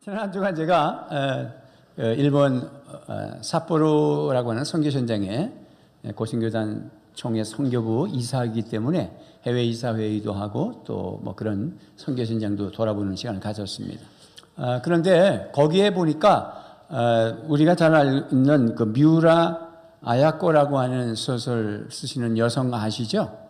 지난 한 주간 제가 일본 삿포로라고 하는 선교현장에 고신교단 총회 선교부 이사이기 때문에 해외 이사 회의도 하고 또 뭐 그런 선교현장도 돌아보는 시간을 가졌습니다. 그런데 거기에 보니까 우리가 잘 알는 그 미우라 아야코라고 하는 소설 쓰시는 여성 아시죠?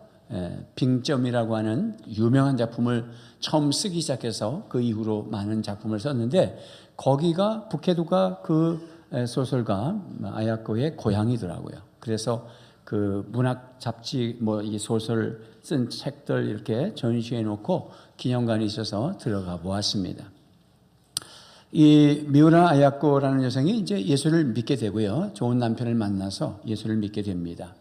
빙점이라고 하는 유명한 작품을 처음 쓰기 시작해서 그 이후로 많은 작품을 썼는데 거기가 북해도가 그 소설가 아야코의 고향이더라고요. 그래서 그 문학 잡지 뭐 이 소설 쓴 책들 이렇게 전시해 놓고 기념관에 있어서 들어가 보았습니다. 이 미우라 아야코라는 여성이 이제 예수를 믿게 되고요. 좋은 남편을 만나서 예수를 믿게 됩니다.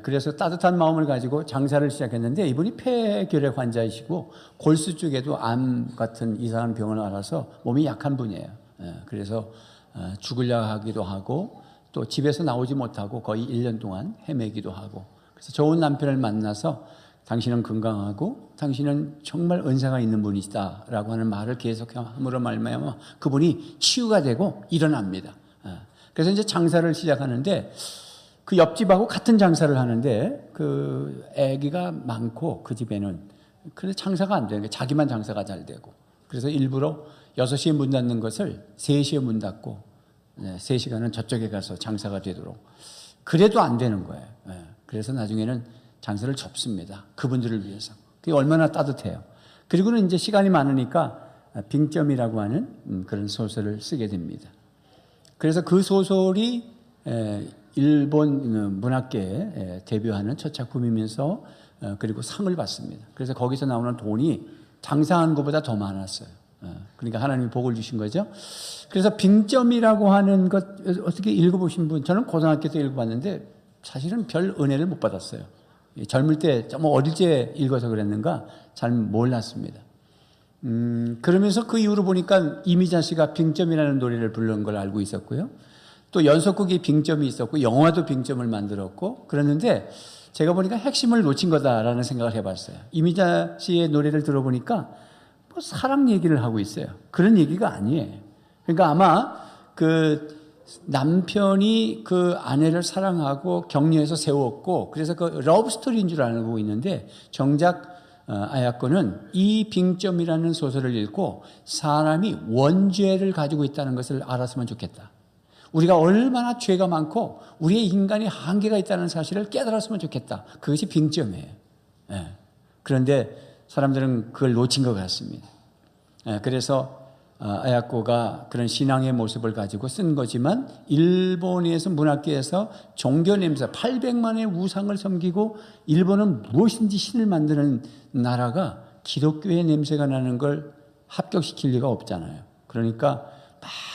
그래서 따뜻한 마음을 가지고 장사를 시작했는데 이분이 폐결핵 환자이시고 골수 쪽에도 암 같은 이상한 병을 앓아서 몸이 약한 분이에요. 그래서 죽으려 하기도 하고 또 집에서 나오지 못하고 거의 1년 동안 헤매기도 하고 그래서 좋은 남편을 만나서 당신은 건강하고 당신은 정말 은사가 있는 분이시다라고 하는 말을 계속함으로 말미암아 그분이 치유가 되고 일어납니다. 그래서 이제 장사를 시작하는데 그 옆집하고 같은 장사를 하는데 그 아기가 많고 그 집에는 그래서 장사가 안 되는 거예요. 자기만 장사가 잘 되고 그래서 일부러 6시에 문 닫는 것을 3시에 문 닫고 3시간은 저쪽에 가서 장사가 되도록 그래도 안 되는 거예요. 그래서 나중에는 장사를 접습니다. 그분들을 위해서. 그게 얼마나 따뜻해요. 그리고는 이제 시간이 많으니까 빙점이라고 하는 그런 소설을 쓰게 됩니다. 그래서 그 소설이 일본 문학계에 데뷔하는 첫 작품이면서 그리고 상을 받습니다. 그래서 거기서 나오는 돈이 장사한 것보다 더 많았어요. 그러니까 하나님이 복을 주신 거죠. 그래서 빙점이라고 하는 것 어떻게 읽어보신 분? 저는 고등학교 때 읽어봤는데 사실은 별 은혜를 못 받았어요. 젊을 때 좀 어릴 때 읽어서 그랬는가 잘 몰랐습니다. 그러면서 그 이후로 보니까 이미자 씨가 빙점이라는 노래를 부른 걸 알고 있었고요. 또 연속극이 빙점이 있었고 영화도 빙점을 만들었고 그랬는데 제가 보니까 핵심을 놓친 거다라는 생각을 해봤어요. 이미자 씨의 노래를 들어보니까 뭐 사랑 얘기를 하고 있어요. 그런 얘기가 아니에요. 그러니까 아마 그 남편이 그 아내를 사랑하고 격려해서 세웠고 그래서 그 러브 스토리인 줄 알고 있는데 정작 아야코는 이 빙점이라는 소설을 읽고 사람이 원죄를 가지고 있다는 것을 알았으면 좋겠다. 우리가 얼마나 죄가 많고 우리의 인간이 한계가 있다는 사실을 깨달았으면 좋겠다. 그것이 빙점이에요. 그런데 사람들은 그걸 놓친 것 같습니다. 그래서 아야코가 그런 신앙의 모습을 가지고 쓴 거지만 일본에서 문학계에서 종교 냄새 800만의 우상을 섬기고 일본은 무엇인지 신을 만드는 나라가 기독교의 냄새가 나는 걸 합격시킬 리가 없잖아요. 그러니까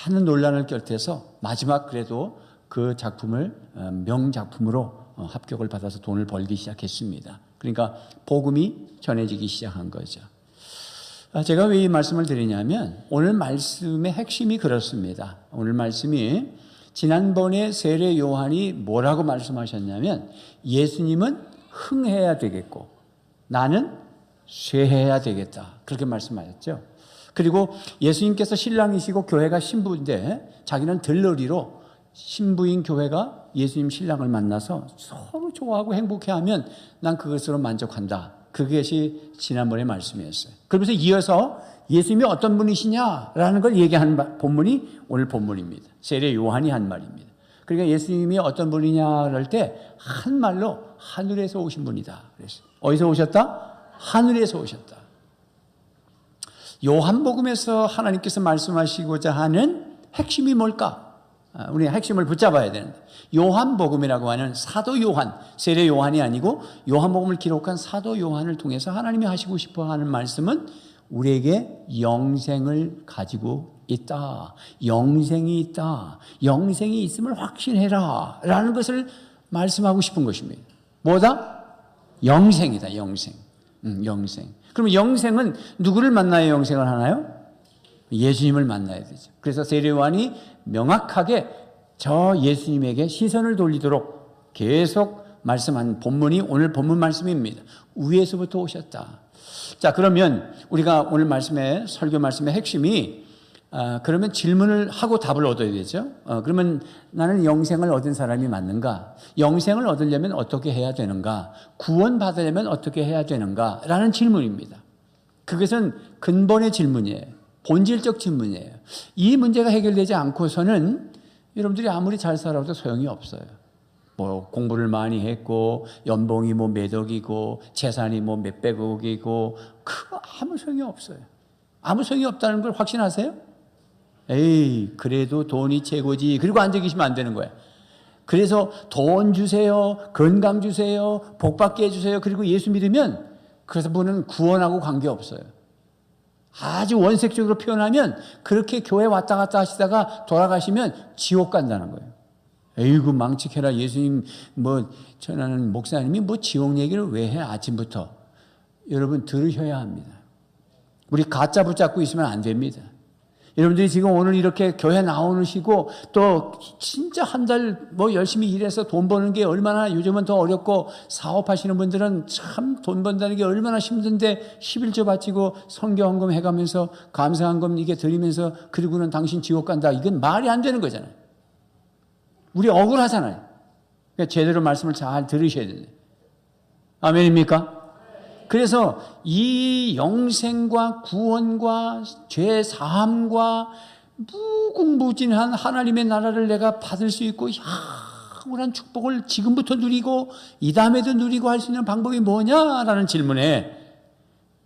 많은 논란을 곁에서 마지막 그래도 그 작품을 명작품으로 합격을 받아서 돈을 벌기 시작했습니다. 그러니까 복음이 전해지기 시작한 거죠. 제가 왜 이 말씀을 드리냐면 오늘 말씀의 핵심이 그렇습니다. 오늘 말씀이 지난번에 세례 요한이 뭐라고 말씀하셨냐면 예수님은 흥해야 되겠고 나는 쇠해야 되겠다. 그렇게 말씀하셨죠. 그리고 예수님께서 신랑이시고 교회가 신부인데 자기는 들러리로 신부인 교회가 예수님 신랑을 만나서 서로 좋아하고 행복해하면 난 그것으로 만족한다. 그것이 지난번의 말씀이었어요. 그러면서 이어서 예수님이 어떤 분이시냐라는 걸 얘기하는 본문이 오늘 본문입니다. 세례 요한이 한 말입니다. 그러니까 예수님이 어떤 분이냐 할 때 한 말로 하늘에서 오신 분이다. 그랬어요. 어디서 오셨다? 하늘에서 오셨다. 요한복음에서 하나님께서 말씀하시고자 하는 핵심이 뭘까? 우리 핵심을 붙잡아야 되는데 요한복음이라고 하는 사도 요한, 세례 요한이 아니고 요한복음을 기록한 사도 요한을 통해서 하나님이 하시고 싶어 하는 말씀은 우리에게 영생을 가지고 있다. 영생이 있다. 영생이 있음을 확신해라. 라는 것을 말씀하고 싶은 것입니다. 뭐다? 영생이다. 영생. 영생. 그러면 영생은 누구를 만나야 영생을 하나요? 예수님을 만나야 되죠. 그래서 세례 요한이 명확하게 저 예수님에게 시선을 돌리도록 계속 말씀한 본문이 오늘 본문 말씀입니다. 위에서부터 오셨다. 자, 그러면 우리가 오늘 말씀의 설교 말씀의 핵심이 그러면 질문을 하고 답을 얻어야 되죠. 그러면 나는 영생을 얻은 사람이 맞는가? 영생을 얻으려면 어떻게 해야 되는가? 구원받으려면 어떻게 해야 되는가? 라는 질문입니다. 그것은 근본의 질문이에요. 본질적 질문이에요. 이 문제가 해결되지 않고서는 여러분들이 아무리 잘 살아도 소용이 없어요. 뭐 공부를 많이 했고 연봉이 뭐 몇 억이고 재산이 뭐 몇백억이고 그거 아무 소용이 없어요. 아무 소용이 없다는 걸 확신하세요? 에이, 그래도 돈이 최고지. 그리고 앉아 계시면 안 되는 거예요. 그래서 돈 주세요, 건강 주세요, 복 받게 해주세요. 그리고 예수 믿으면 그래서 분은 구원하고 관계없어요. 아주 원색적으로 표현하면 그렇게 교회 왔다 갔다 하시다가 돌아가시면 지옥 간다는 거예요. 에이구 망측해라. 예수님 뭐 전하는 목사님이 뭐 지옥 얘기를 왜 해 아침부터. 여러분 들으셔야 합니다. 우리 가짜 붙잡고 있으면 안 됩니다. 여러분들이 지금 오늘 이렇게 교회 나오시고 또 진짜 한 달 뭐 열심히 일해서 돈 버는 게 얼마나 요즘은 더 어렵고 사업하시는 분들은 참 돈 번다는 게 얼마나 힘든데 11조 바치고 선교헌금 해가면서 감사헌금 이게 드리면서 그리고는 당신 지옥 간다. 이건 말이 안 되는 거잖아요. 우리 억울하잖아요. 그러니까 제대로 말씀을 잘 들으셔야 돼요. 아멘입니까? 그래서 이 영생과 구원과 죄 사함과 무궁무진한 하나님의 나라를 내가 받을 수 있고 영원한 축복을 지금부터 누리고 이 다음에도 누리고 할 수 있는 방법이 뭐냐라는 질문에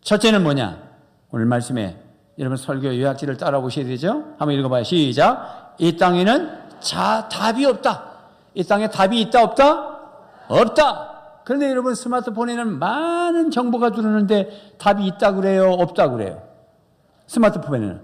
첫째는 뭐냐? 오늘 말씀에 여러분 설교 요약지를 따라오셔야 되죠? 한번 읽어봐요. 시작. 이 땅에는 답이 없다. 이 땅에 답이 있다 없다? 없다. 그런데 여러분 스마트폰에는 많은 정보가 들어오는데 답이 있다 그래요? 없다 그래요? 스마트폰에는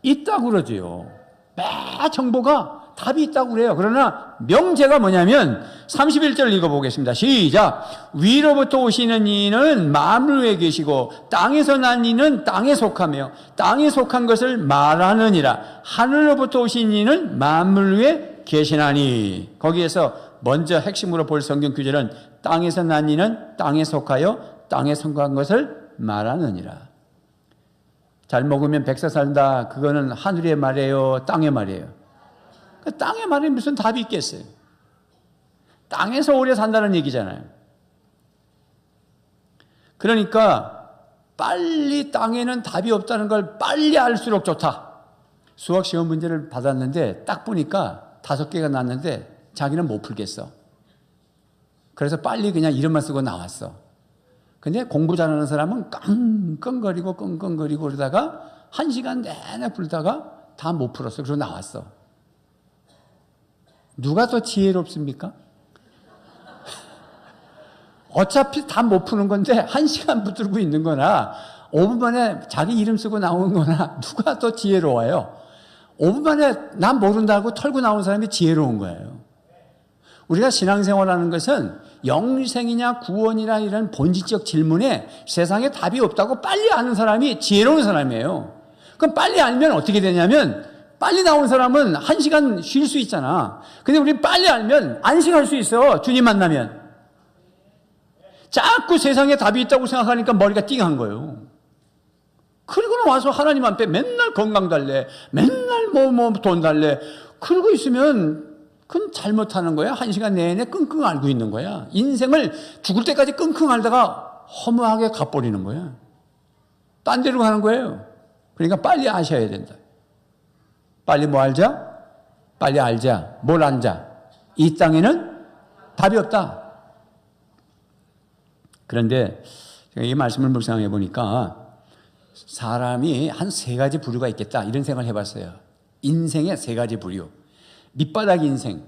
있다 그러죠. 매 정보가 답이 있다고 그래요. 그러나 명제가 뭐냐면 31절 읽어보겠습니다. 시작. 위로부터 오시는 이는 만물 위에 계시고 땅에서 난 이는 땅에 속하며 땅에 속한 것을 말하느니라. 하늘로부터 오신 이는 만물 위에 계시나니. 거기에서 먼저 핵심으로 볼 성경 구절은 땅에서 난 이는 땅에 속하여 땅에 속한 것을 말하느니라. 잘 먹으면 백세 산다. 그거는 하늘의 말이에요? 땅의 말이에요? 땅의 말에 무슨 답이 있겠어요? 땅에서 오래 산다는 얘기잖아요. 그러니까 빨리 땅에는 답이 없다는 걸 빨리 알수록 좋다. 수학 시험 문제를 받았는데 딱 보니까 5개가 났는데 자기는 못 풀겠어. 그래서 빨리 그냥 이름만 쓰고 나왔어. 근데 공부 잘하는 사람은 끙끙거리고 그러다가 1시간 내내 풀다가 다 못 풀었어. 그래서 나왔어. 누가 더 지혜롭습니까? 어차피 다 못 푸는 건데 1시간 붙들고 있는 거나 5분 만에 자기 이름 쓰고 나오는 거나 누가 더 지혜로워요? 5분 만에 난 모른다고 털고 나온 사람이 지혜로운 거예요. 우리가 신앙생활하는 것은 영생이냐 구원이냐 이런 본질적 질문에 세상에 답이 없다고 빨리 아는 사람이 지혜로운 사람이에요. 그럼 빨리 알면 어떻게 되냐면 빨리 나온 사람은 1시간 쉴 수 있잖아. 근데 우리 빨리 알면 안식할 수 있어. 주님 만나면. 자꾸 세상에 답이 있다고 생각하니까 머리가 띵한 거예요. 그리고는 와서 하나님 앞에 맨날 건강 달래, 맨날 돈 달래. 그러고 있으면 그건 잘못하는 거야. 1시간 내내 끙끙 앓고 있는 거야. 인생을 죽을 때까지 끙끙 앓다가 허무하게 가버리는 거야. 딴 데로 가는 거예요. 그러니까 빨리 아셔야 된다. 빨리 뭐 알자? 빨리 알자. 뭘 알자? 이 땅에는 답이 없다. 그런데 제가 이 말씀을 묵상해 보니까 사람이 한 3가지 부류가 있겠다 이런 생각을 해봤어요. 인생의 3가지 부류. 밑바닥 인생,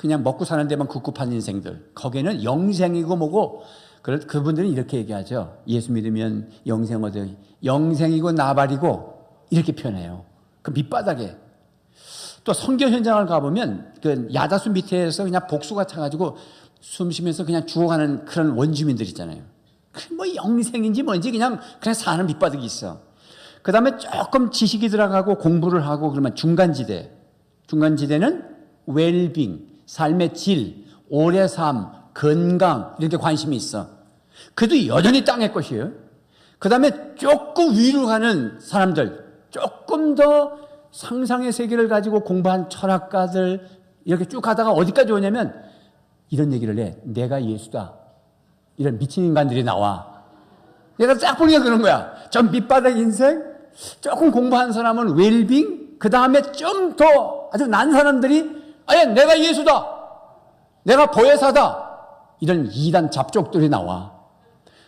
그냥 먹고 사는 데만 급급한 인생들. 거기에는 영생이고 뭐고 그분들은 이렇게 얘기하죠. 예수 믿으면 영생 얻어. 영생이고 나발이고 이렇게 표현해요. 그 밑바닥에. 또 선교 현장을 가보면 그 야자수 밑에서 그냥 복수가 차가지고 숨 쉬면서 그냥 죽어가는 그런 원주민들 있잖아요. 뭐 영생인지 뭔지 그냥 사는 밑바닥이 있어. 그 다음에 조금 지식이 들어가고 공부를 하고 그러면 중간지대. 중간지대는 웰빙, 삶의 질, 오래 삶, 건강 이렇게 관심이 있어. 그래도 여전히 땅의 것이에요. 그 다음에 조금 위로 가는 사람들, 조금 더 상상의 세계를 가지고 공부한 철학가들 이렇게 쭉 가다가 어디까지 오냐면 이런 얘기를 해. 내가 예수다. 이런 미친 인간들이 나와. 내가 쫙 보니까 그런 거야. 저 밑바닥 인생, 조금 공부한 사람은 웰빙, 그 다음에 좀 더 아주 난 사람들이 아예 내가 예수다. 내가 보혜사다. 이런 이단 잡족들이 나와.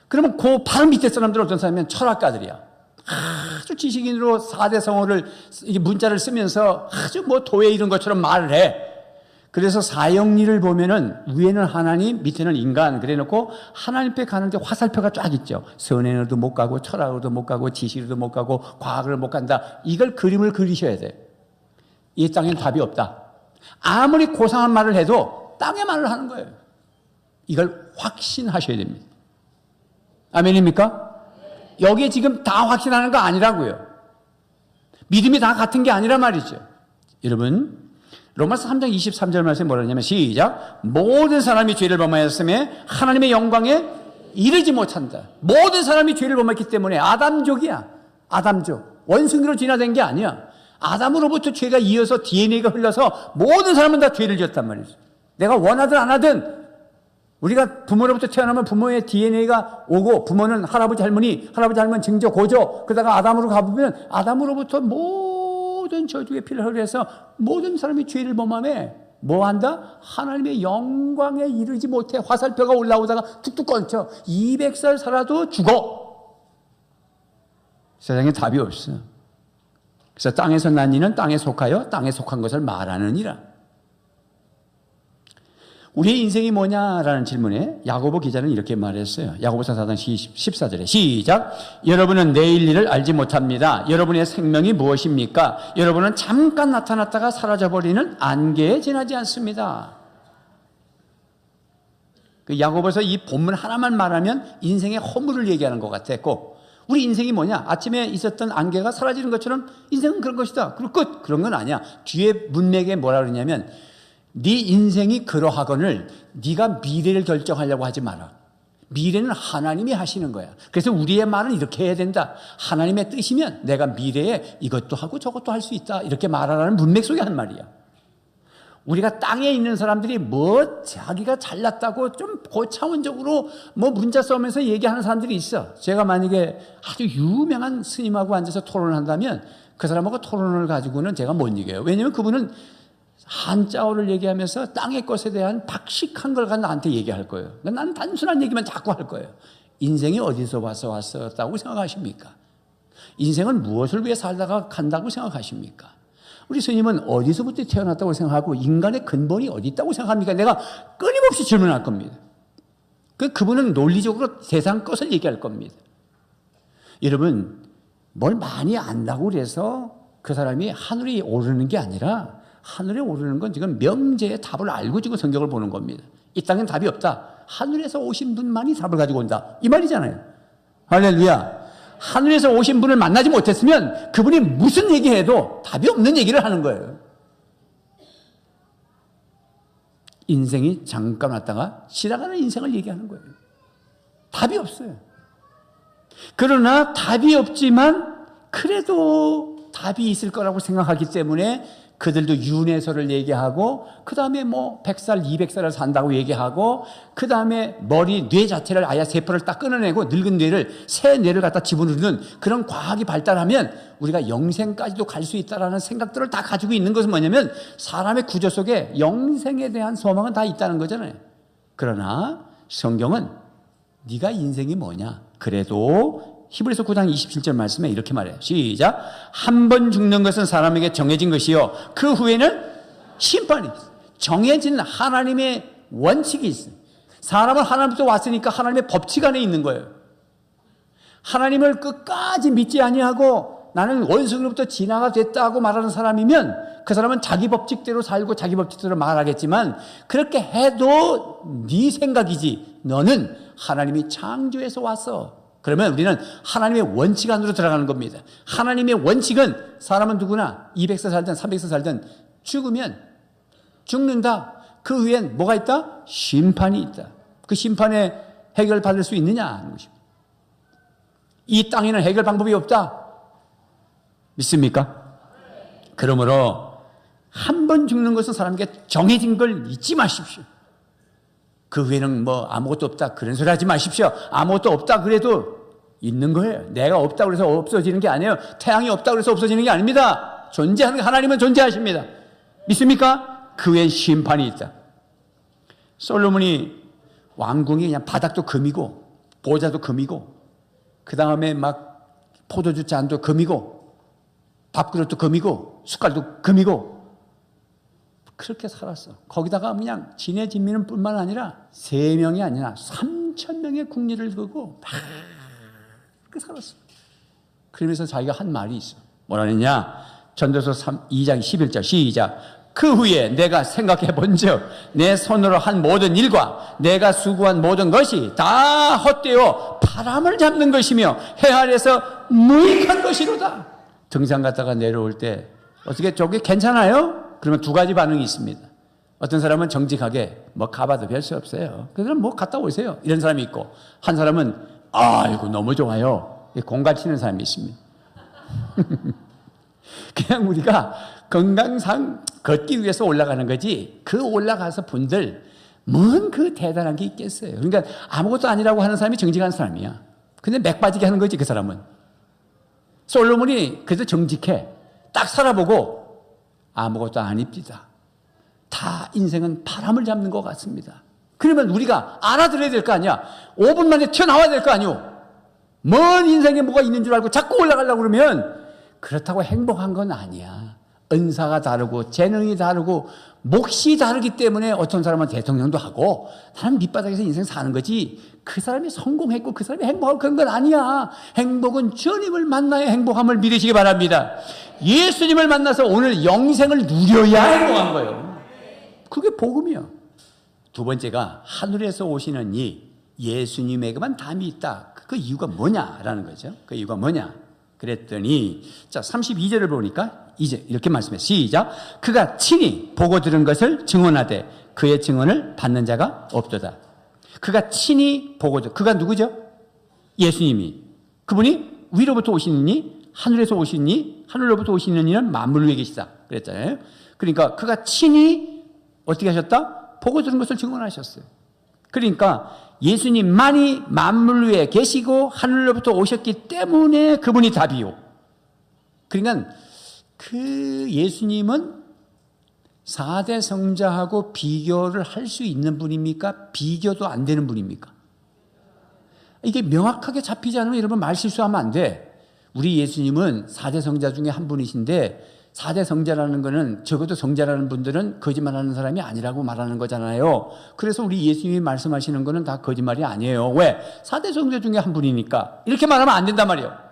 그러면 그 바로 밑에 사람들은 어떤 사람이면 철학가들이야. 아주 지식인으로 4대 성어를 문자를 쓰면서 아주 뭐 도에 이런 것처럼 말을 해. 그래서 사형리를 보면은 위에는 하나님, 밑에는 인간 그래 놓고 하나님 앞에 가는데 화살표가 쫙 있죠. 선행으로도 못 가고 철학으로도 못 가고 지식으로도 못 가고 과학으로 못 간다. 이걸 그림을 그리셔야 돼. 이 땅엔 답이 없다. 아무리 고상한 말을 해도 땅의 말을 하는 거예요. 이걸 확신하셔야 됩니다. 아멘입니까? 여기에 지금 다 확신하는 거 아니라고요. 믿음이 다 같은 게 아니란 말이죠. 여러분, 로마서 3장 23절 말씀에 뭐라 하냐면 시작. 모든 사람이 죄를 범하였음에 하나님의 영광에 이르지 못한다. 모든 사람이 죄를 범했기 때문에 아담족이야. 아담족. 원숭이로 진화된 게 아니야. 아담으로부터 죄가 이어서 DNA가 흘러서 모든 사람은 다 죄를 지었단 말이죠. 내가 원하든 안 하든 우리가 부모로부터 태어나면 부모의 DNA가 오고 부모는 할아버지 할머니 증조 고조 그러다가 아담으로 가보면 아담으로부터 모든 저주의 피를 흘려서 모든 사람이 죄를 범하며 뭐한다? 하나님의 영광에 이르지 못해 화살표가 올라오다가 툭툭 끊쳐 200살 살아도 죽어. 세상에 답이 없어. 그래서 땅에서 난 이는 땅에 속하여 땅에 속한 것을 말하느니라. 우리의 인생이 뭐냐라는 질문에 야고보 기자는 이렇게 말했어요. 야고보서 4장 14절에 시작. 여러분은 내일 일을 알지 못합니다. 여러분의 생명이 무엇입니까? 여러분은 잠깐 나타났다가 사라져버리는 안개에 지나지 않습니다. 그 야고보서 이 본문 하나만 말하면 인생의 허물을 얘기하는 것 같아. 꼭 우리 인생이 뭐냐? 아침에 있었던 안개가 사라지는 것처럼 인생은 그런 것이다. 그리고 끝. 그런 건 아니야. 뒤에 문맥에 뭐라 그러냐면 네 인생이 그러하거늘 네가 미래를 결정하려고 하지 마라. 미래는 하나님이 하시는 거야. 그래서 우리의 말은 이렇게 해야 된다. 하나님의 뜻이면 내가 미래에 이것도 하고 저것도 할 수 있다. 이렇게 말하라는 문맥 속에 한 말이야. 우리가 땅에 있는 사람들이 뭐 자기가 잘났다고 좀 고차원적으로 뭐 문자 써면서 얘기하는 사람들이 있어. 제가 만약에 아주 유명한 스님하고 앉아서 토론을 한다면 그 사람하고 토론을 가지고는 제가 못 이겨요. 왜냐하면 그분은 한자어를 얘기하면서 땅의 것에 대한 박식한 걸 갖고 나한테 얘기할 거예요. 난 단순한 얘기만 자꾸 할 거예요. 인생이 어디서 왔었다고 생각하십니까? 인생은 무엇을 위해 살다가 간다고 생각하십니까? 우리 스님은 어디서부터 태어났다고 생각하고 인간의 근본이 어디 있다고 생각합니까? 내가 끊임없이 질문할 겁니다. 그분은 논리적으로 세상 것을 얘기할 겁니다. 여러분, 뭘 많이 안다고 그래서 그 사람이 하늘에 오르는 게 아니라 하늘에 오르는 건 지금 명제의 답을 알고 지금 성경을 보는 겁니다. 이 땅엔 답이 없다. 하늘에서 오신 분만이 답을 가지고 온다. 이 말이잖아요. 할렐루야. 하늘에서 오신 분을 만나지 못했으면 그분이 무슨 얘기해도 답이 없는 얘기를 하는 거예요. 인생이 잠깐 왔다가 지나가는 인생을 얘기하는 거예요. 답이 없어요. 그러나 답이 없지만 그래도 답이 있을 거라고 생각하기 때문에 그들도 윤회설을 얘기하고 그 다음에 뭐 100살, 200살을 산다고 얘기하고 그 다음에 뇌 자체를 아예 세포를 딱 끊어내고 늙은 뇌를 새 뇌를 갖다 집어넣는 그런 과학이 발달하면 우리가 영생까지도 갈 수 있다는 생각들을 다 가지고 있는 것은 뭐냐면 사람의 구조 속에 영생에 대한 소망은 다 있다는 거잖아요. 그러나 성경은 네가 인생이 뭐냐? 그래도 히브리서 9장 27절 말씀에 이렇게 말해요. 시작. 한 번 죽는 것은 사람에게 정해진 것이요 그 후에는 심판이 있어요. 정해진 하나님의 원칙이 있어요. 사람은 하나님부터 왔으니까 하나님의 법칙 안에 있는 거예요. 하나님을 끝까지 믿지 아니하고 나는 원숭이로부터 진화가 됐다고 말하는 사람이면 그 사람은 자기 법칙대로 살고 자기 법칙대로 말하겠지만 그렇게 해도 네 생각이지 너는 하나님이 창조해서 왔어. 그러면 우리는 하나님의 원칙 안으로 들어가는 겁니다. 하나님의 원칙은 사람은 누구나 200살 살든 300살 살든 죽으면 죽는다. 그 위엔 뭐가 있다? 심판이 있다. 그 심판에 해결받을 수 있느냐 하는 것입니다. 이 땅에는 해결 방법이 없다. 믿습니까? 그러므로 한 번 죽는 것은 사람에게 정해진 걸 잊지 마십시오. 그 후에는 뭐 아무것도 없다 그런 소리 하지 마십시오. 아무것도 없다 그래도 있는 거예요. 내가 없다 그래서 없어지는 게 아니에요. 태양이 없다 그래서 없어지는 게 아닙니다. 존재하는 하나님은 존재하십니다. 믿습니까? 그 후엔 심판이 있다. 솔로몬이 왕궁이 그냥 바닥도 금이고 보좌도 금이고 그 다음에 막 포도주 잔도 금이고 밥그릇도 금이고 숟갈도 금이고 그렇게 살았어. 거기다가 그냥 진해 진미는 뿐만 아니라 3명이 아니라 3,000명의 궁리를 두고 막 그렇게 살았어. 그러면서 자기가 한 말이 있어. 뭐라 했냐? 전도서 2장 11절 시작. 그 후에 내가 생각해 본즉 내 손으로 한 모든 일과 내가 수고한 모든 것이 다 헛되어 바람을 잡는 것이며 해 아래서 무익한 것이로다. 등산 갔다가 내려올 때 어떻게 저게 괜찮아요? 그러면 2가지 반응이 있습니다. 어떤 사람은 정직하게 뭐 가봐도 별 수 없어요. 그럼 뭐 갔다 오세요. 이런 사람이 있고 한 사람은 아이고 너무 좋아요. 공갈 치는 사람이 있습니다. 그냥 우리가 건강상 걷기 위해서 올라가는 거지 그 올라가서 분들 뭔 그 대단한 게 있겠어요. 그러니까 아무것도 아니라고 하는 사람이 정직한 사람이야. 근데 맥 빠지게 하는 거지 그 사람은. 솔로몬이 그래도 정직해. 딱 살아보고 아무것도 아닙니다. 다 인생은 바람을 잡는 것 같습니다. 그러면 우리가 알아들어야 될 거 아니야. 5분 만에 튀어나와야 될 거 아니오. 먼 인생에 뭐가 있는 줄 알고 자꾸 올라가려고 그러면 그렇다고 행복한 건 아니야. 은사가 다르고 재능이 다르고 몫이 다르기 때문에 어떤 사람은 대통령도 하고 사람 밑바닥에서 인생 사는 거지 그 사람이 성공했고 그 사람이 행복하고 그런 건 아니야. 행복은 주님을 만나야 행복함을 믿으시기 바랍니다. 예수님을 만나서 오늘 영생을 누려야 행복한 거예요. 그게 복음이야. 2번째가 하늘에서 오시는 이 예수님에게만 담이 있다. 그 이유가 뭐냐라는 거죠. 그 이유가 뭐냐 그랬더니 자 32절을 보니까 이제 이렇게 말씀해 시작. 그가 친히 보고 들은 것을 증언하되 그의 증언을 받는 자가 없도다. 그가 친히 보고 그가 누구죠? 예수님이. 그분이 위로부터 오시니 하늘에서 오시니 하늘로부터 오시는 이는 만물 위에 계시다 그랬잖아요. 그러니까 그가 친히 어떻게 하셨다? 보고 들은 것을 증언하셨어요. 그러니까 예수님만이 만물 위에 계시고 하늘로부터 오셨기 때문에 그분이 답이요. 그러니까 그 예수님은 4대 성자하고 비교를 할 수 있는 분입니까? 비교도 안 되는 분입니까? 이게 명확하게 잡히지 않으면 여러분 말 실수하면 안 돼. 우리 예수님은 4대 성자 중에 한 분이신데 4대 성자라는 거는 적어도 성자라는 분들은 거짓말하는 사람이 아니라고 말하는 거잖아요. 그래서 우리 예수님이 말씀하시는 거는 다 거짓말이 아니에요. 왜? 4대 성자 중에 한 분이니까. 이렇게 말하면 안 된단 말이에요.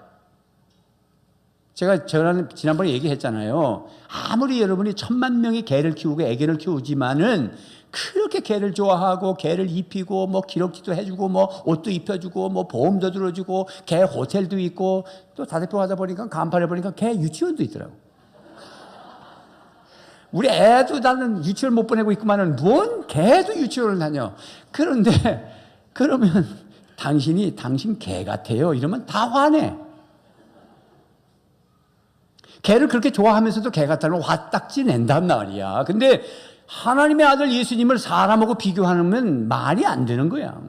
제가 지난번에 얘기했잖아요. 아무리 여러분이 10,000,000명의 개를 키우고 애견을 키우지만은 그렇게 개를 좋아하고 개를 입히고 뭐 기럭지도 해주고 뭐 옷도 입혀주고 뭐 보험도 들어주고 개 호텔도 있고 또 다대포 하다 보니까 간판에 보니까 개 유치원도 있더라고. 우리 애도 나는 유치원 못 보내고 있구만은 뭔 개도 유치원을 다녀. 그런데 그러면 당신 개 같아요 이러면 다 화내. 개를 그렇게 좋아하면서도 개 같다면 화딱지 낸단 말이야. 근데 하나님의 아들 예수님을 사람하고 비교하면 말이 안 되는 거야.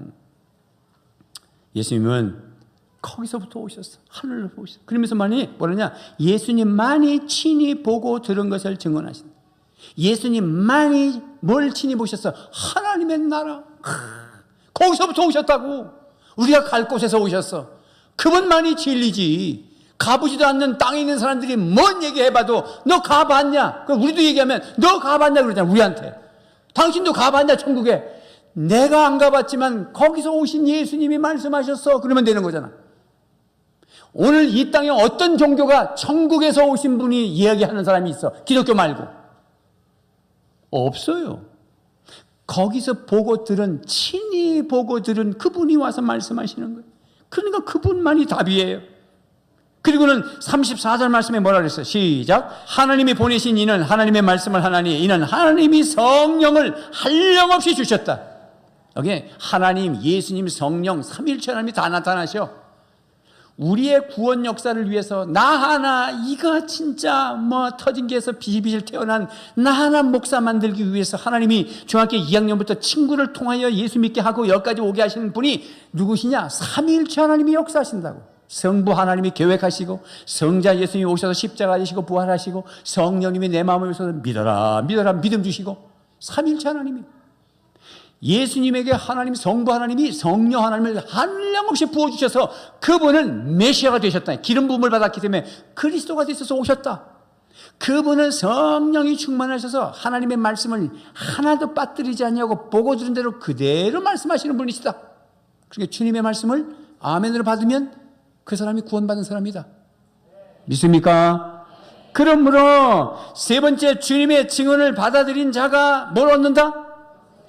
예수님은 거기서부터 오셨어. 하늘로부터 오셨어. 그러면서 뭐냐냐? 예수님만이 친히 보고 들은 것을 증언하신다. 예수님만이 뭘 친히 보셨어? 하나님의 나라. 거기서부터 오셨다고. 우리가 갈 곳에서 오셨어. 그분만이 진리지. 가보지도 않는 땅에 있는 사람들이 뭔 얘기해봐도 너 가봤냐? 그럼 우리도 얘기하면 너 가봤냐 그러잖아 우리한테. 당신도 가봤냐 천국에? 내가 안 가봤지만 거기서 오신 예수님이 말씀하셨어. 그러면 되는 거잖아. 오늘 이 땅에 어떤 종교가 천국에서 오신 분이 이야기하는 사람이 있어? 기독교 말고. 없어요. 거기서 보고 들은 친히 보고 들은 그분이 와서 말씀하시는 거예요. 그러니까 그분만이 답이에요. 그리고는 34절 말씀에 뭐라 그랬어요? 시작. 하나님이 보내신 이는 하나님의 말씀을 하나니 이는 하나님이 성령을 한량없이 주셨다. 여기 하나님, 예수님, 성령, 삼일체 하나님이 다 나타나셔. 우리의 구원 역사를 위해서 나 하나 이거 진짜 뭐 터진 게에서 비실비실 태어난 나 하나 목사 만들기 위해서 하나님이 중학교 2학년부터 친구를 통하여 예수 믿게 하고 여기까지 오게 하시는 분이 누구시냐? 삼위일체 하나님이 역사하신다고. 성부 하나님이 계획하시고 성자 예수님이 오셔서 십자가 지시고 부활하시고 성령님이 내 마음에 오셔서 믿어라 믿어라 믿음 주시고 삼위일체 하나님이 예수님에게 하나님 성부 하나님이 성령 하나님을 한량없이 부어주셔서 그분은 메시아가 되셨다. 기름 부음을 받았기 때문에 그리스도가 되셔서 오셨다. 그분은 성령이 충만하셔서 하나님의 말씀을 하나도 빠뜨리지 않냐고 보고 들은 대로 그대로 말씀하시는 분이시다. 그러니까 주님의 말씀을 아멘으로 받으면 그 사람이 구원받은 사람이다. 믿습니까? 그러므로 세 번째 주님의 증언을 받아들인 자가 뭘 얻는다?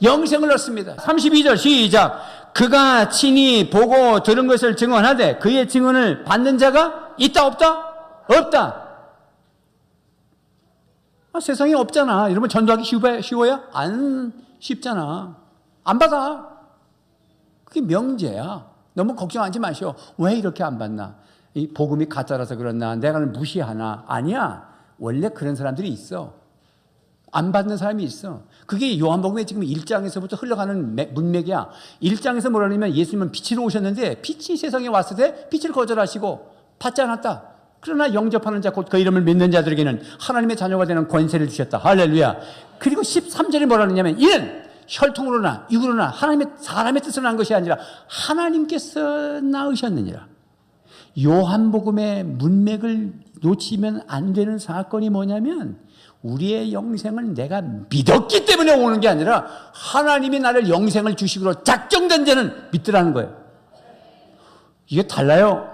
영생을 얻습니다. 32절 시작. 그가 친히 보고 들은 것을 증언하되 그의 증언을 받는 자가 있다 없다? 없다. 세상에 없잖아. 여러분 전도하기 쉬워요? 안 쉽잖아. 안 받아. 그게 명제야. 너무 걱정하지 마시오. 왜 이렇게 안 받나? 이 복음이 가짜라서 그렇나? 내가 무시하나? 아니야. 원래 그런 사람들이 있어. 안 받는 사람이 있어. 그게 요한복음의 지금 1장에서부터 흘러가는 문맥이야. 1장에서 뭐라 하냐면 예수님은 빛으로 오셨는데 빛이 세상에 왔을 때 빛을 거절하시고 받지 않았다. 그러나 영접하는 자 곧 그 이름을 믿는 자들에게는 하나님의 자녀가 되는 권세를 주셨다. 할렐루야. 그리고 13절에 뭐라 하냐면 이는 혈통으로나 육으로나 하나님의 사람의 뜻으로 난 것이 아니라 하나님께서 낳으셨느니라. 요한복음의 문맥을 놓치면 안 되는 사건이 뭐냐면 우리의 영생을 내가 믿었기 때문에 오는 게 아니라 하나님이 나를 영생을 주시기로 작정된 자는 믿더라는 거예요. 이게 달라요.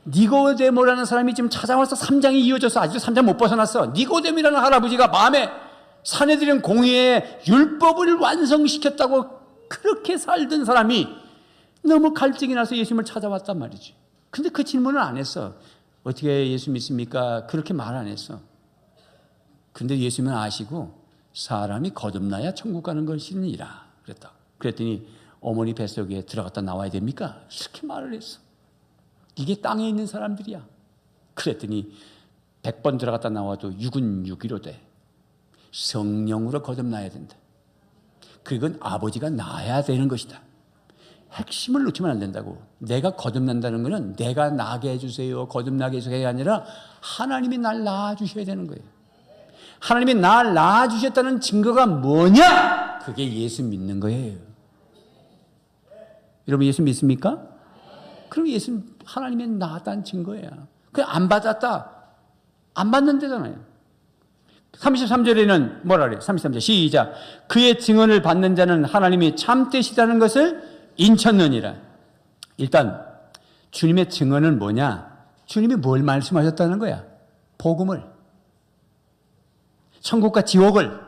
니고데모라는 사람이 지금 찾아와서 3장이 이어져서 아직도 3장 못 벗어났어. 니고데모라는 할아버지가 마음에 사내들인 공의에 율법을 완성시켰다고 그렇게 살던 사람이 너무 갈증이 나서 예수님을 찾아왔단 말이지. 근데 그 질문을 안 했어. 어떻게 예수 믿습니까? 그렇게 말 안 했어. 근데 예수님은 아시고 사람이 거듭나야 천국 가는 것이니라 그랬다. 그랬더니 어머니 뱃속에 들어갔다 나와야 됩니까? 이렇게 말을 했어. 이게 땅에 있는 사람들이야. 그랬더니 100번 들어갔다 나와도 육은 육이로 돼. 성령으로 거듭나야 된다. 그건 아버지가 낳아야 되는 것이다. 핵심을 놓치면 안 된다고. 내가 거듭난다는 것은 내가 나게 해주세요, 거듭나게 해주세요 가 아니라 하나님이 날 낳아주셔야 되는 거예요. 하나님이 날 낳아주셨다는 증거가 뭐냐? 그게 예수 믿는 거예요. 여러분 예수 믿습니까? 그럼 예수 하나님이 낳았다는 증거야. 그냥 안 받았다. 안 받는 데잖아요. 33절에는 뭐라 그래요? 33절 시작. 그의 증언을 받는 자는 하나님이 참되시다는 것을 인쳤느니라. 일단 주님의 증언은 뭐냐? 주님이 뭘 말씀하셨다는 거야? 복음을. 천국과 지옥을.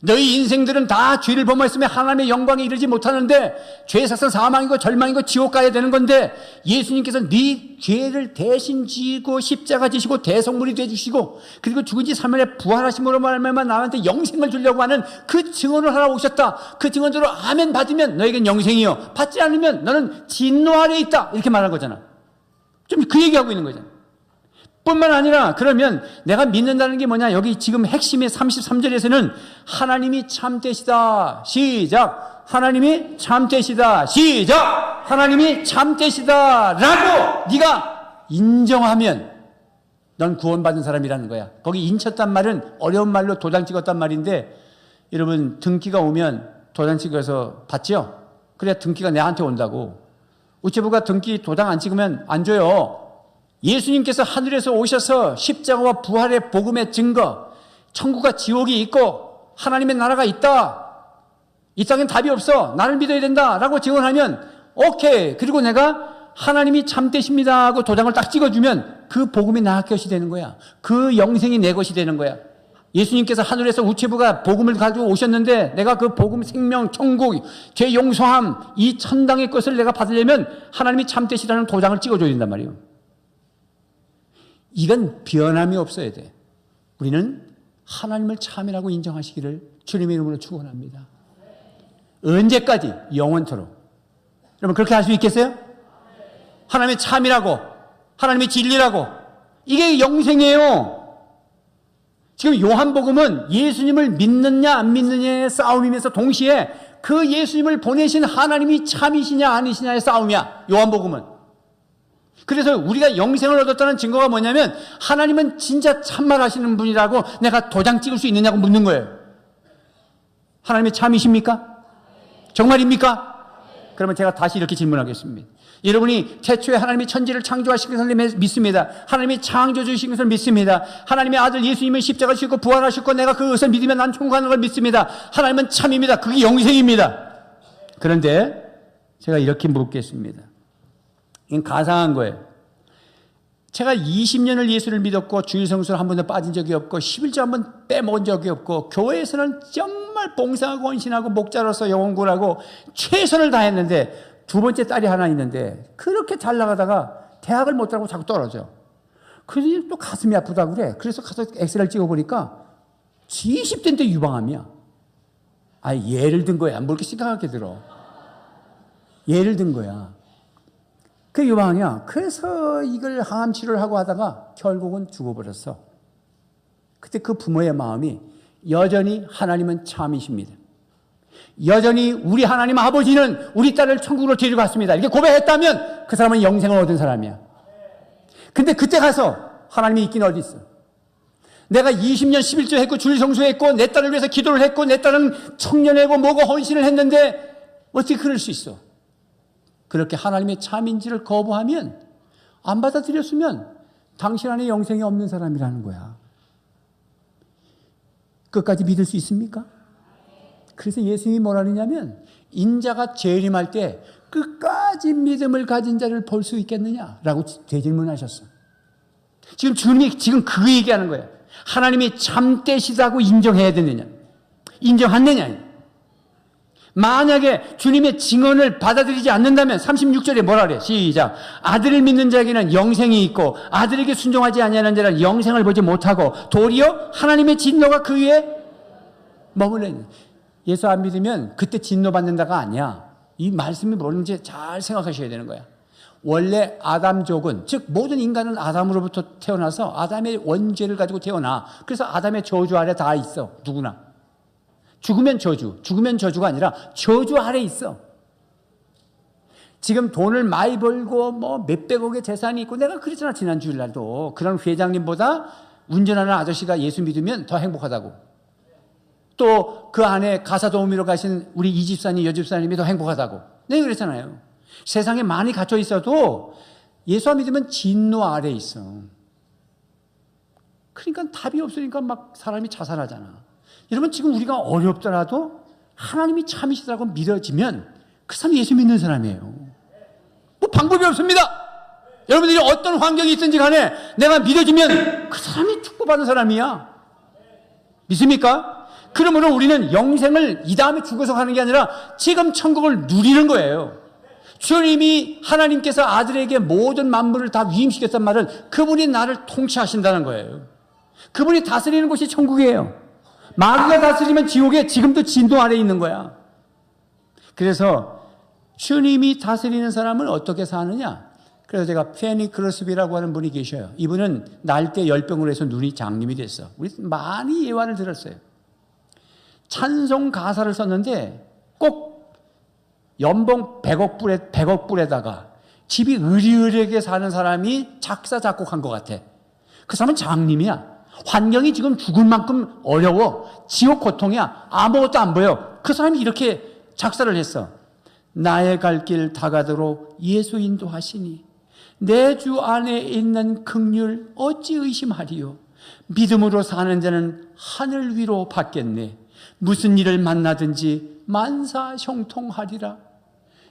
너희 인생들은 다 죄를 범했으면 하나님의 영광에 이르지 못하는데 죄 사선 사망이고 절망이고 지옥 가야 되는 건데 예수님께서 네 죄를 대신 지고 십자가 지시고 대성물이 되주시고 그리고 죽은 지 3일에 부활하심으로 말미암아 나한테 영생을 주려고 하는 그 증언을 하러 오셨다. 그 증언대로 아멘 받으면 너에겐 영생이요, 받지 않으면 너는 진노 아래에 있다. 이렇게 말한 거잖아. 좀 그 얘기하고 있는 거잖아. 뿐만 아니라 그러면 내가 믿는다는 게 뭐냐? 여기 지금 핵심의 33절에서는 하나님이 참되시다. 시작. 하나님이 참되시다. 시작. 하나님이 참되시다 라고 네가 인정하면 넌 구원받은 사람이라는 거야. 거기 인쳤단 말은 어려운 말로 도장 찍었단 말인데 여러분 등기가 오면 도장 찍어서 받죠? 그래야 등기가 내한테 온다고. 우체부가 등기 도장 안 찍으면 안 줘요. 예수님께서 하늘에서 오셔서 십자가와 부활의 복음의 증거, 천국과 지옥이 있고 하나님의 나라가 있다. 이 땅엔 답이 없어. 나를 믿어야 된다 라고 증언하면 오케이. 그리고 내가 하나님이 참되십니다 하고 도장을 딱 찍어주면 그 복음이 나 것이 되는 거야. 그 영생이 내 것이 되는 거야. 예수님께서 하늘에서 우체부가 복음을 가지고 오셨는데 내가 그 복음, 생명, 천국, 죄 용서함, 이 천당의 것을 내가 받으려면 하나님이 참되시다는 도장을 찍어줘야 된단 말이에요. 이건 변함이 없어야 돼. 우리는 하나님을 참이라고 인정하시기를 주님의 이름으로 축원합니다. 언제까지? 영원토록. 여러분 그렇게 할 수 있겠어요? 하나님의 참이라고, 하나님의 진리라고. 이게 영생이에요. 지금 요한복음은 예수님을 믿느냐 안 믿느냐의 싸움이면서 동시에 그 예수님을 보내신 하나님이 참이시냐 아니시냐의 싸움이야, 요한복음은. 그래서 우리가 영생을 얻었다는 증거가 뭐냐면 하나님은 진짜 참말하시는 분이라고 내가 도장 찍을 수 있느냐고 묻는 거예요. 하나님이 참이십니까? 정말입니까? 그러면 제가 다시 이렇게 질문하겠습니다. 여러분이 태초에 하나님이 천지를 창조하신 것을 믿습니다. 하나님이 창조주신 것을 믿습니다. 하나님의 아들 예수님은 십자가 지고 부활하셨고 내가 그것을 믿으면 난 천국 가는 걸 믿습니다. 하나님은 참입니다. 그게 영생입니다. 그런데 제가 이렇게 묻겠습니다. 이건 가상한 거예요. 제가 20년을 예수를 믿었고 주일 성수를 한 번도 빠진 적이 없고 11조 한 번 빼먹은 적이 없고 교회에서는 정말 봉사하고 헌신하고 목자로서 영혼구하고 최선을 다했는데 두 번째 딸이 하나 있는데 그렇게 잘 나가다가 대학을 못 들어가고 자꾸 떨어져. 그래서 또 가슴이 아프다고 그래. 그래서 가서 엑스레이를 찍어보니까 20대인데 유방암이야. 예를 든 거야. 뭐 이렇게 심각하게 들어. 예를 든 거야. 그 유방암이야. 그래서 이걸 항암 치료를 하고 하다가 결국은 죽어버렸어. 그때 그 부모의 마음이 여전히 하나님은 참이십니다. 여전히 우리 하나님 아버지는 우리 딸을 천국으로 데리고 갔습니다. 이렇게 고백했다면 그 사람은 영생을 얻은 사람이야. 근데 그때 가서 하나님이 있긴 어디 있어. 내가 20년 11조 했고 주일 성수했고 내 딸을 위해서 기도를 했고 내 딸은 청년회고 뭐고 헌신을 했는데 어떻게 그럴 수 있어? 그렇게 하나님의 참인지를 거부하면 안 받아들였으면 당신 안에 영생이 없는 사람이라는 거야. 끝까지 믿을 수 있습니까? 그래서 예수님이 뭐라 하느냐면 인자가 재림할 때 끝까지 믿음을 가진 자를 볼 수 있겠느냐라고 재질문하셨어. 주님이 지금 그 얘기하는 거예요. 하나님이 참되시다고 인정해야 되느냐, 인정하느냐. 만약에 주님의 증언을 받아들이지 않는다면 36절에 뭐라 그래? 시작. 아들을 믿는 자에게는 영생이 있고 아들에게 순종하지 아니하는 자는 영생을 보지 못하고 도리어 하나님의 진노가 그 위에 머물러. 예수 안 믿으면 그때 진노 받는다가 아니야. 이 말씀이 뭔지 잘 생각하셔야 되는 거야. 원래 아담족은, 즉 모든 인간은 아담으로부터 태어나서 아담의 원죄를 가지고 태어나. 그래서 아담의 저주 아래 다 있어. 누구나. 죽으면 저주가 아니라 저주 아래 있어. 지금 돈을 많이 벌고 뭐 몇백억의 재산이 있고, 내가 그랬잖아 지난 주일날도. 그런 회장님보다 운전하는 아저씨가 예수 믿으면 더 행복하다고. 또 그 안에 가사 도우미로 가신 우리 이 집사님, 여 집사님이 더 행복하다고. 내가 그랬잖아요. 세상에 많이 갇혀 있어도 예수 안 믿으면 진노 아래 있어. 그러니까 답이 없으니까 막 사람이 자살하잖아. 여러분, 지금 우리가 어렵더라도 하나님이 참이시다고 믿어지면 그 사람이 예수 믿는 사람이에요. 뭐 방법이 없습니다. 여러분들이 어떤 환경이 있든지 간에 내가 믿어지면 그 사람이 축복받은 사람이야. 믿습니까? 그러므로 우리는 영생을 이 다음에 죽어서 가는 게 아니라 지금 천국을 누리는 거예요. 주님이 하나님께서 아들에게 모든 만물을 다 위임시켰단 말은 그분이 나를 통치하신다는 거예요. 그분이 다스리는 곳이 천국이에요. 마귀가 다스리면 지옥에 지금도 진도 아래에 있는 거야. 그래서 주님이 다스리는 사람은 어떻게 사느냐? 그래서 제가 페니 크로스비라고 하는 분이 계셔요. 이분은 날때 열병으로 해서 눈이 장님이 됐어. 우리 많이 예화를 들었어요. 찬송 가사를 썼는데 꼭 연봉 100억 불에다가 집이 으리으리하게 사는 사람이 작사 작곡한 것 같아. 그 사람은 장님이야. 환경이 지금 죽을 만큼 어려워. 지옥 고통이야. 아무것도 안 보여. 그 사람이 이렇게 작사를 했어. 나의 갈 길 다가도록 예수 인도하시니 내 주 안에 있는 긍휼 어찌 의심하리요. 믿음으로 사는 자는 하늘 위로 받겠네. 무슨 일을 만나든지 만사 형통하리라.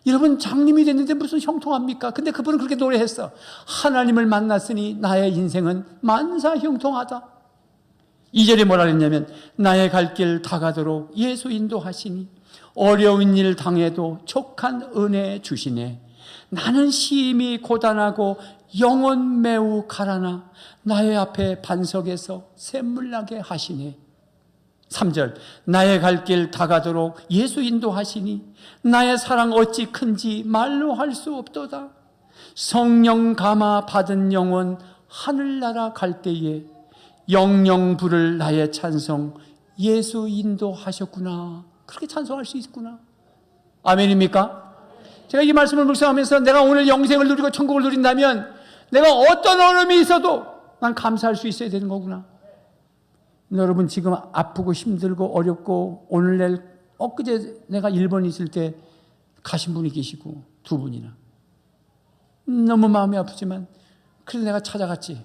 여러분, 장님이 됐는데 무슨 형통합니까? 근데 그분은 그렇게 노래했어. 하나님을 만났으니 나의 인생은 만사 형통하다. 2절에 뭐라 그랬냐면 나의 갈 길 다가도록 예수 인도하시니 어려운 일 당해도 족한 은혜 주시네. 나는 심히 고단하고 영혼 매우 가라나 나의 앞에 반석에서 샘물나게 하시네. 3절 나의 갈 길 다가도록 예수 인도하시니 나의 사랑 어찌 큰지 말로 할 수 없도다. 성령 감화 받은 영혼 하늘나라 갈 때에 영영 부를 나의 찬송 예수 인도하셨구나. 그렇게 찬송할 수 있구나. 아멘입니까? 제가 이 말씀을 묵상하면서 내가 오늘 영생을 누리고 천국을 누린다면 내가 어떤 어려움이 있어도 난 감사할 수 있어야 되는 거구나. 여러분 지금 아프고 힘들고 어렵고 오늘 내일 엊그제 내가 일본에 있을 때 가신 분이 계시고 두 분이나 너무 마음이 아프지만 그래서 내가 찾아갔지.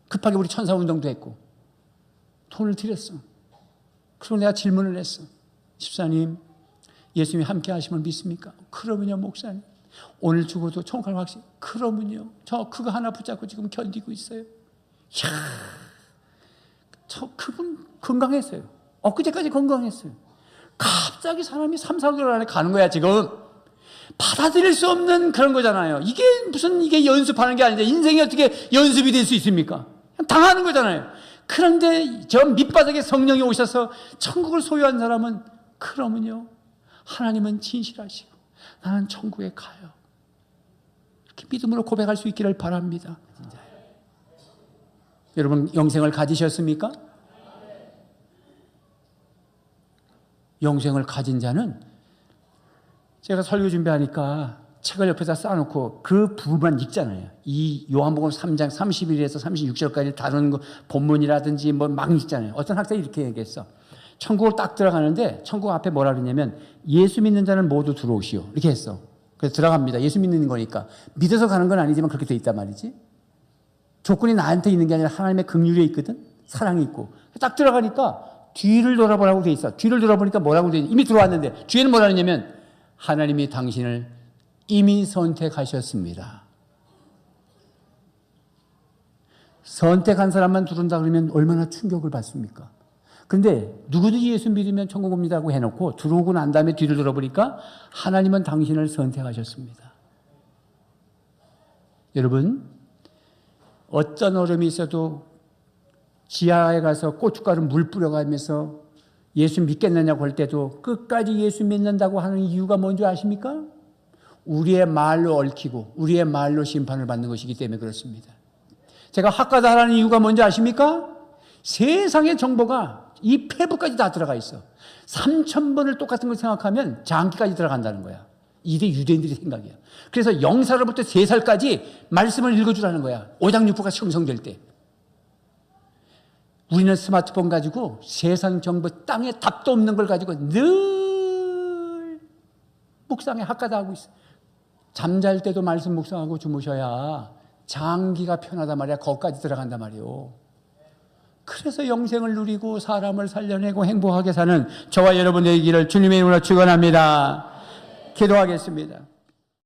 급하게 우리 천사운동도 했고 돈을 드렸어. 그리고 내가 질문을 했어. 집사님 예수님이 함께 하시면 믿습니까? 그러면요 목사님 오늘 죽어도 천국할 확신. 그러면요 저 그거 하나 붙잡고 지금 견디고 있어요. 이야, 저 그분 건강했어요. 엊그제까지 건강했어요. 갑자기 사람이 3, 4개월 안에 가는 거야 지금. 받아들일 수 없는 그런 거잖아요. 이게 무슨 이게 연습하는 게 아닌데 인생이 어떻게 연습이 될 수 있습니까? 그냥 당하는 거잖아요. 그런데 저 밑바닥에 성령이 오셔서 천국을 소유한 사람은 그러면요 하나님은 진실하시고 나는 천국에 가요. 이렇게 믿음으로 고백할 수 있기를 바랍니다. 진짜요. 여러분 영생을 가지셨습니까? 영생을 가진 자는 제가 설교 준비하니까 책을 옆에다 쌓아놓고 그 부분만 읽잖아요. 이 요한복음 3장 31에서 36절까지 다루는 거 본문이라든지 뭐 막 읽잖아요. 어떤 학생이 이렇게 얘기했어. 천국을 딱 들어가는데 천국 앞에 뭐라 그러냐면 예수 믿는 자는 모두 들어오시오. 이렇게 했어. 그래서 들어갑니다. 예수 믿는 거니까. 믿어서 가는 건 아니지만 그렇게 돼 있단 말이지. 조건이 나한테 있는 게 아니라 하나님의 긍휼에 있거든. 사랑이 있고. 딱 들어가니까 뒤를 돌아보라고 돼 있어. 뒤를 돌아보니까 뭐라고 돼 있어. 이미 들어왔는데 뒤에는 뭐라 그러냐면 하나님이 당신을 이미 선택하셨습니다. 선택한 사람만 들어온다 그러면 얼마나 충격을 받습니까? 그런데 누구든지 예수 믿으면 천국 옵니다고 해놓고 들어오고 난 다음에 뒤를 돌아보니까 하나님은 당신을 선택하셨습니다. 여러분 어떤 어려움이 있어도 지하에 가서 고춧가루 물 뿌려가면서 예수 믿겠느냐고 할 때도 끝까지 예수 믿는다고 하는 이유가 뭔지 아십니까? 우리의 말로 얽히고 우리의 말로 심판을 받는 것이기 때문에 그렇습니다. 제가 학가다라는 이유가 뭔지 아십니까? 세상의 정보가 이 폐부까지 다 들어가 있어. 3,000번을 똑같은 걸 생각하면 장기까지 들어간다는 거야. 이게 유대인들의 생각이야. 그래서 0살부터 3살까지 말씀을 읽어주라는 거야. 오장육부가 형성될 때. 우리는 스마트폰 가지고 세상 정보 땅에 답도 없는 걸 가지고 늘 묵상에 학가다하고 있어. 잠잘 때도 말씀 묵상하고 주무셔야 장기가 편하단 말이야. 거기까지 들어간단 말이요. 그래서 영생을 누리고 사람을 살려내고 행복하게 사는 저와 여러분의 길을 주님의 이름으로 축원합니다. 기도하겠습니다.